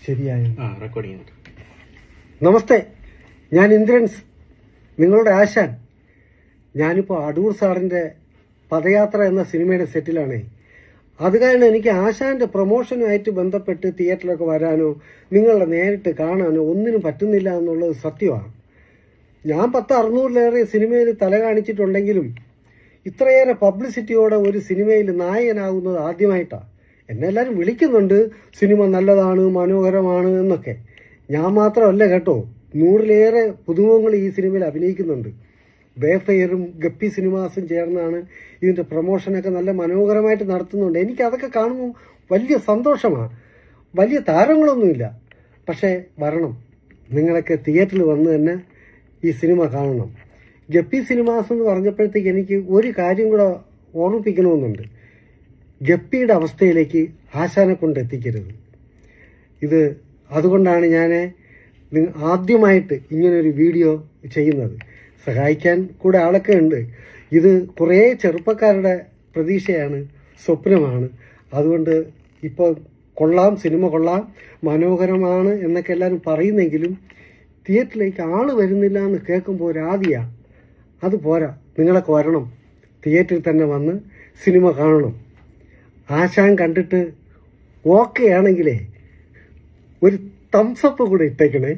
ശരിയായോ? Recording. നമസ്തേ, ഞാൻ ഇന്ദ്രൻസ്, നിങ്ങളുടെ ആശാൻ. ഞാനിപ്പോൾ അടൂർ സാറിന്റെ പദയാത്ര എന്ന സിനിമയുടെ സെറ്റിലാണ്. അത് കാരണം എനിക്ക് ആശാന്റെ പ്രൊമോഷനുമായിട്ട് ബന്ധപ്പെട്ട് തിയേറ്ററിലൊക്കെ വരാനോ നിങ്ങളെ നേരിട്ട് കാണാനോ ഒന്നിനും പറ്റുന്നില്ല എന്നുള്ളത് സത്യമാണ്. ഞാൻ 600-ലേറെ സിനിമയിൽ തല കാണിച്ചിട്ടുണ്ടെങ്കിലും ഇത്രയേറെ പബ്ലിസിറ്റിയോടെ ഒരു സിനിമയിൽ നായകനാകുന്നത് ആദ്യമായിട്ടാണ്. എന്നെ എല്ലാവരും വിളിക്കുന്നുണ്ട്, സിനിമ നല്ലതാണ്, മനോഹരമാണ് എന്നൊക്കെ. ഞാൻ മാത്രമല്ല കേട്ടോ, 100-ലേറെ പുതുമുഖങ്ങൾ ഈ സിനിമയിൽ അഭിനയിക്കുന്നുണ്ട്. വേഫെയറും ഗപ്പി സിനിമാസും ചേർന്നാണ് ഇതിന്റെ പ്രൊമോഷനൊക്കെ നല്ല മനോഹരമായിട്ട് നടത്തുന്നുണ്ട്. എനിക്ക് അതൊക്കെ കാണുമ്പോൾ വലിയ സന്തോഷമാണ്. വലിയ താരങ്ങളൊന്നുമില്ല, പക്ഷേ വരണം, നിങ്ങളൊക്കെ തിയേറ്ററിൽ വന്ന് തന്നെ ഈ സിനിമ കാണണം. ഗപ്പി സിനിമാസ് എന്ന് പറഞ്ഞപ്പോഴത്തേക്ക് എനിക്ക് ഒരു കാര്യം കൂടെ ഓർമ്മിപ്പിക്കണമെന്നുണ്ട്. ഗപ്പിയുടെ അവസ്ഥയിലേക്ക് ആശാനെ കൊണ്ട് എത്തിക്കരുത്. ഇത് അതുകൊണ്ടാണ് ഞാൻ ആദ്യമായിട്ട് ഇങ്ങനൊരു വീഡിയോ ചെയ്യുന്നത്. സഹായിക്കാൻ കൂടെ ആളൊക്കെ ഉണ്ട്. ഇത് കുറേ ചെറുപ്പക്കാരുടെ പ്രതീക്ഷയാണ്, സ്വപ്നമാണ്. അതുകൊണ്ട് ഇപ്പോൾ കൊള്ളാം, സിനിമ കൊള്ളാം, മനോഹരമാണ് എന്നൊക്കെ എല്ലാവരും പറയുന്നെങ്കിലും തിയേറ്ററിലേക്ക് ആള് വരുന്നില്ല എന്ന് കേൾക്കുമ്പോൾ ഒരാദിയാണ്. അത് പോരാ, നിങ്ങളൊക്കെ വരണം, തിയേറ്ററിൽ തന്നെ വന്ന് സിനിമ കാണണം. ആശാൻ കണ്ടിട്ട് ഓക്കെ ആണെങ്കിലേ ഒരു തംസപ്പ് കൂടെ ഇട്ടേക്കണേ.